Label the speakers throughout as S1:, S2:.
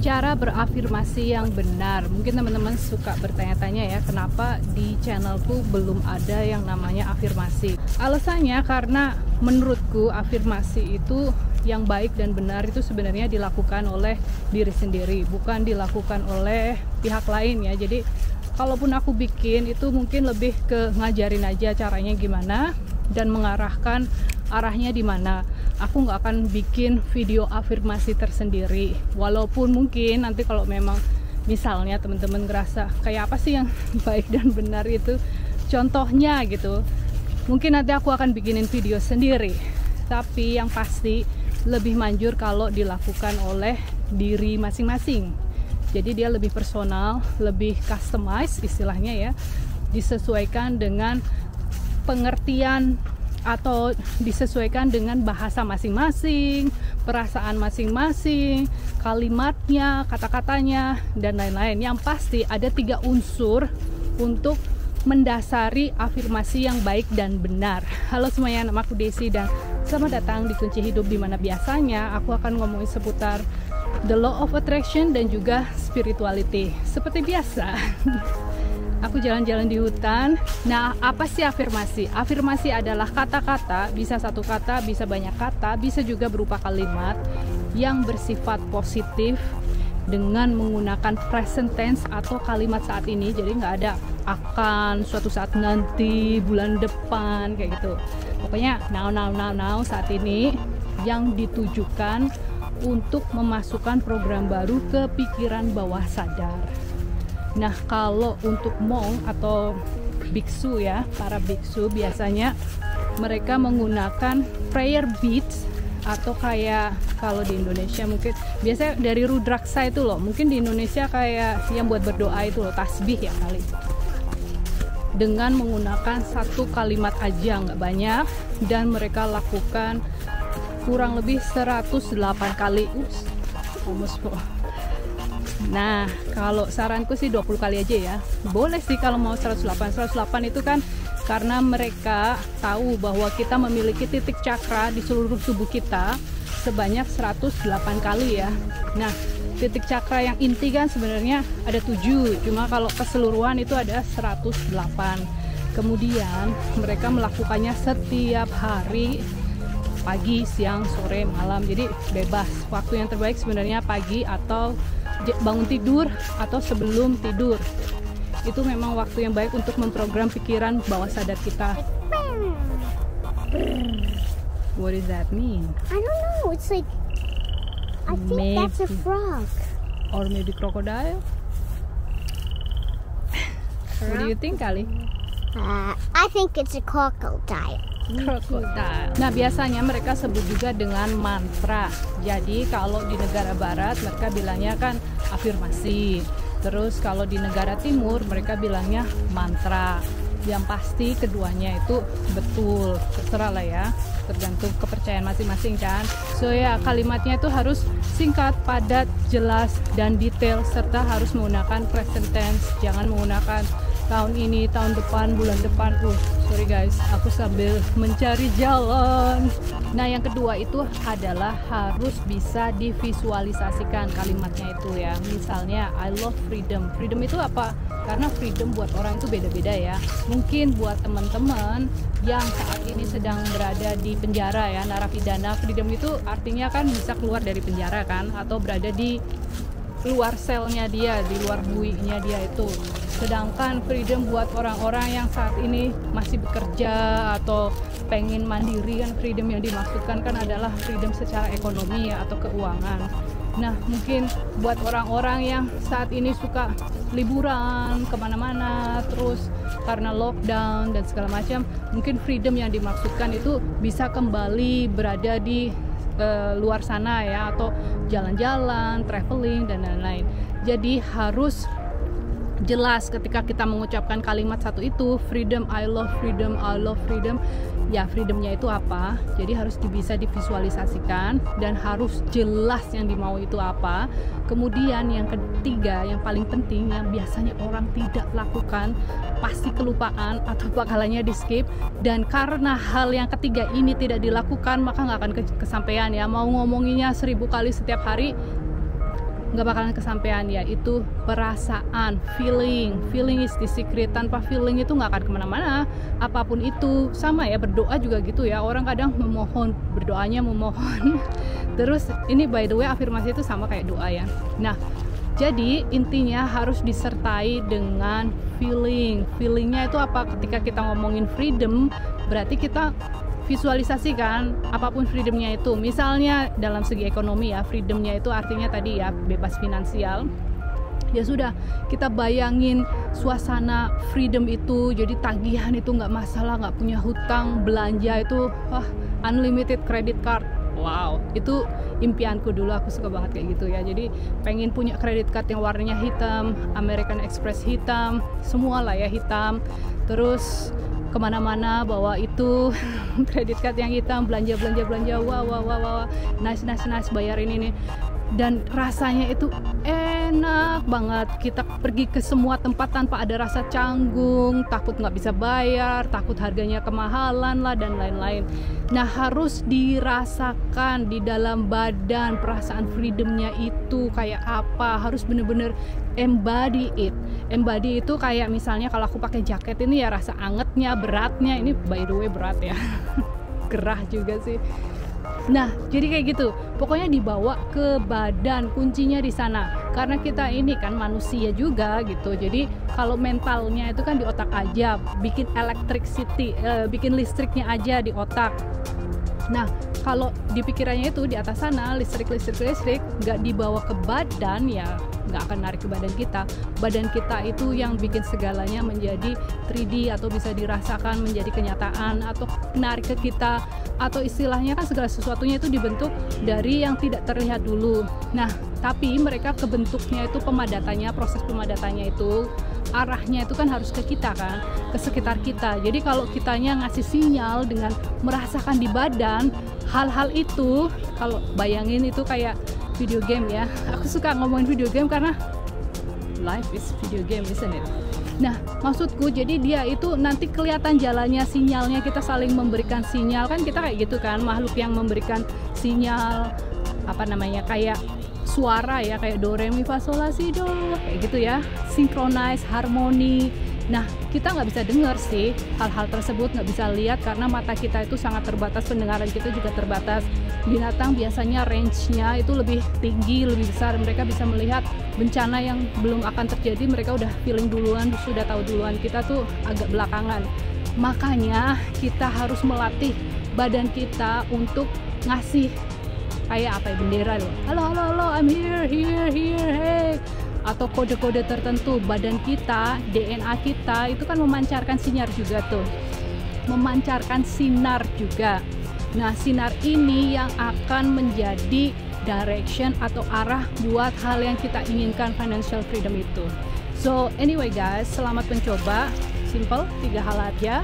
S1: Cara berafirmasi yang benar. Mungkin teman-teman suka bertanya-tanya ya, kenapa di channelku belum ada yang namanya afirmasi. Alasannya karena menurutku afirmasi itu yang baik dan benar itu sebenarnya dilakukan oleh diri sendiri, bukan dilakukan oleh pihak lain ya. Jadi kalaupun aku bikin itu mungkin lebih ke ngajarin aja caranya gimana dan mengarahkan arahnya di mana. Aku nggak akan bikin video afirmasi tersendiri, walaupun mungkin nanti kalau memang misalnya teman-teman ngerasa kayak apa sih yang baik dan benar itu contohnya gitu, mungkin nanti aku akan bikinin video sendiri. Tapi yang pasti lebih manjur kalau dilakukan oleh diri masing-masing. Jadi dia lebih personal, lebih customize istilahnya ya, disesuaikan dengan pengertian atau disesuaikan dengan bahasa masing-masing, perasaan masing-masing, kalimatnya, kata-katanya, dan lain-lain. Yang pasti ada 3 unsur untuk mendasari afirmasi yang baik dan benar. Halo semuanya, nama aku Desi dan selamat datang di Kunci Hidup, dimana biasanya aku akan ngomongin seputar the law of attraction dan juga spirituality. Seperti biasa aku jalan-jalan di hutan. Nah, apa sih afirmasi? Afirmasi adalah kata-kata, bisa satu kata, bisa banyak kata, bisa juga berupa kalimat yang bersifat positif dengan menggunakan present tense atau kalimat saat ini. Jadi nggak ada akan, suatu saat nanti, bulan depan, kayak gitu. Pokoknya now saat ini yang ditujukan untuk memasukkan program baru ke pikiran bawah sadar. Nah, kalau untuk monk atau biksu ya, para biksu biasanya mereka menggunakan prayer beads atau kayak kalau di Indonesia mungkin biasanya dari rudraksa itu loh, mungkin di Indonesia kayak yang buat berdoa itu loh, tasbih ya kali. Dengan menggunakan satu kalimat aja, nggak banyak, dan mereka lakukan kurang lebih 108 kali. Nah, kalau saranku sih 20 kali aja ya. Boleh sih kalau mau 108. 108 itu kan karena mereka tahu bahwa kita memiliki titik cakra di seluruh tubuh kita sebanyak 108 kali ya. Nah, titik cakra yang inti kan sebenarnya ada 7, cuma kalau keseluruhan itu ada 108. Kemudian mereka melakukannya setiap hari, pagi, siang, sore, malam. Jadi bebas. Waktu yang terbaik sebenarnya pagi atau bangun tidur atau sebelum tidur. Itu memang waktu yang baik untuk memprogram pikiran bawah sadar kita. What does that mean?
S2: I don't know. It's like, I think that's a frog.
S1: Or maybe crocodile? What do you think, Kali?
S2: I think it's a crocodile.
S1: Krokodil. Nah, biasanya mereka sebut juga dengan mantra. Jadi kalau di negara barat mereka bilangnya kan afirmasi. Terus kalau di negara timur mereka bilangnya mantra. Yang pasti keduanya itu betul, terserah lah ya, tergantung kepercayaan masing-masing kan. So ya, kalimatnya itu harus singkat, padat, jelas, dan detail, serta harus menggunakan present tense. Jangan menggunakan tahun ini, tahun depan, bulan depan. Sorry guys, aku sambil mencari jalan. Nah, yang kedua itu adalah harus bisa divisualisasikan kalimatnya itu ya. Misalnya, I love freedom. Freedom itu apa? Karena freedom buat orang itu beda-beda ya. Mungkin buat teman-teman yang saat ini sedang berada di penjara ya, narapidana, freedom itu artinya kan bisa keluar dari penjara kan, atau berada di luar selnya dia, di luar buinya dia itu. Sedangkan freedom buat orang-orang yang saat ini masih bekerja atau pengen mandiri kan, freedom yang dimaksudkan kan adalah freedom secara ekonomi ya, atau keuangan. Nah, mungkin buat orang-orang yang saat ini suka liburan kemana-mana terus karena lockdown dan segala macam, mungkin freedom yang dimaksudkan itu bisa kembali berada di luar sana ya, atau jalan-jalan, traveling dan lain-lain. Jadi harus jelas ketika kita mengucapkan kalimat satu itu, freedom, I love freedom, I love freedom. Ya, freedomnya itu apa? Jadi harus bisa divisualisasikan dan harus jelas yang dimau itu apa. Kemudian yang ketiga, yang paling penting, yang biasanya orang tidak lakukan, pasti kelupaan atau bakalannya di skip. Dan karena hal yang ketiga ini tidak dilakukan, maka nggak akan kesampaian ya. Mau ngomonginnya 1000 kali setiap hari, nggak bakalan kesampaian, yaitu perasaan, feeling is the secret. Tanpa feeling itu nggak akan kemana-mana. Apapun itu sama ya, berdoa juga gitu ya, orang kadang memohon, berdoanya memohon terus ini by the way afirmasi itu sama kayak doa ya. Nah, jadi intinya harus disertai dengan feelingnya itu apa. Ketika kita ngomongin freedom, berarti kita visualisasikan apapun freedomnya itu. Misalnya dalam segi ekonomi ya, freedomnya itu artinya tadi ya bebas finansial. Ya sudah, kita bayangin suasana freedom itu, jadi tagihan itu nggak masalah, nggak punya hutang, belanja itu unlimited credit card. Wow, itu impianku dulu, aku suka banget kayak gitu ya. Jadi pengen punya credit card yang warnanya hitam, American Express hitam, semua lah ya hitam. Terus kemana-mana bawa itu credit card yang hitam, belanja, wow, nice, bayarin ini. Dan rasanya itu enak banget. Kita pergi ke semua tempat tanpa ada rasa canggung, takut nggak bisa bayar, takut harganya kemahalan lah, dan lain-lain. Nah, harus dirasakan di dalam badan perasaan freedomnya itu kayak apa. Harus bener-bener embody it. Embody itu kayak misalnya kalau aku pakai jaket ini ya, rasa angetnya, beratnya. Ini by the way berat ya gerah juga sih. Nah, jadi kayak gitu. Pokoknya dibawa ke badan, kuncinya di sana. Karena kita ini kan manusia juga gitu. Jadi kalau mentalnya itu kan di otak aja, bikin bikin listriknya aja di otak. Nah, kalau di pikirannya itu di atas sana, listrik nggak dibawa ke badan, ya nggak akan narik ke badan kita. Badan kita itu yang bikin segalanya menjadi 3D atau bisa dirasakan menjadi kenyataan atau menarik ke kita, atau istilahnya kan segala sesuatunya itu dibentuk dari yang tidak terlihat dulu. Nah, tapi mereka kebentuknya itu proses pemadatannya itu arahnya itu kan harus ke kita kan, ke sekitar kita. Jadi kalau kitanya ngasih sinyal dengan merasakan di badan hal-hal itu, kalau bayangin itu kayak video game ya. Aku suka ngomongin video game karena life is video game, isn't it? Nah, maksudku jadi dia itu nanti kelihatan jalannya, sinyalnya, kita saling memberikan sinyal kan, kita kayak gitu kan, makhluk yang memberikan sinyal kayak suara ya, kayak do re mi fa sol la si do, kayak gitu ya, synchronize, harmoni. Nah, kita nggak bisa dengar sih hal-hal tersebut, nggak bisa lihat karena mata kita itu sangat terbatas, pendengaran kita juga terbatas. Binatang biasanya range-nya itu lebih tinggi, lebih besar, mereka bisa melihat bencana yang belum akan terjadi, mereka udah feeling duluan, sudah tahu duluan. Kita tuh agak belakangan. Makanya kita harus melatih badan kita untuk ngasih kayak bendera loh, halo, I'm here, hey, atau kode-kode tertentu. Badan kita, DNA kita itu kan memancarkan sinar juga tuh, memancarkan sinar juga. Nah, sinar ini yang akan menjadi direction atau arah buat hal yang kita inginkan, financial freedom itu. So anyway guys, selamat mencoba. Simple, 3 hal aja,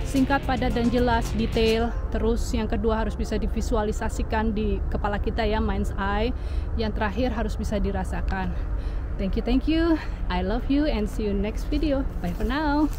S1: singkat, padat, dan jelas, detail. Terus yang kedua harus bisa divisualisasikan di kepala kita ya, mind's eye. Yang terakhir harus bisa dirasakan. Thank you, I love you, and see you next video. Bye for now.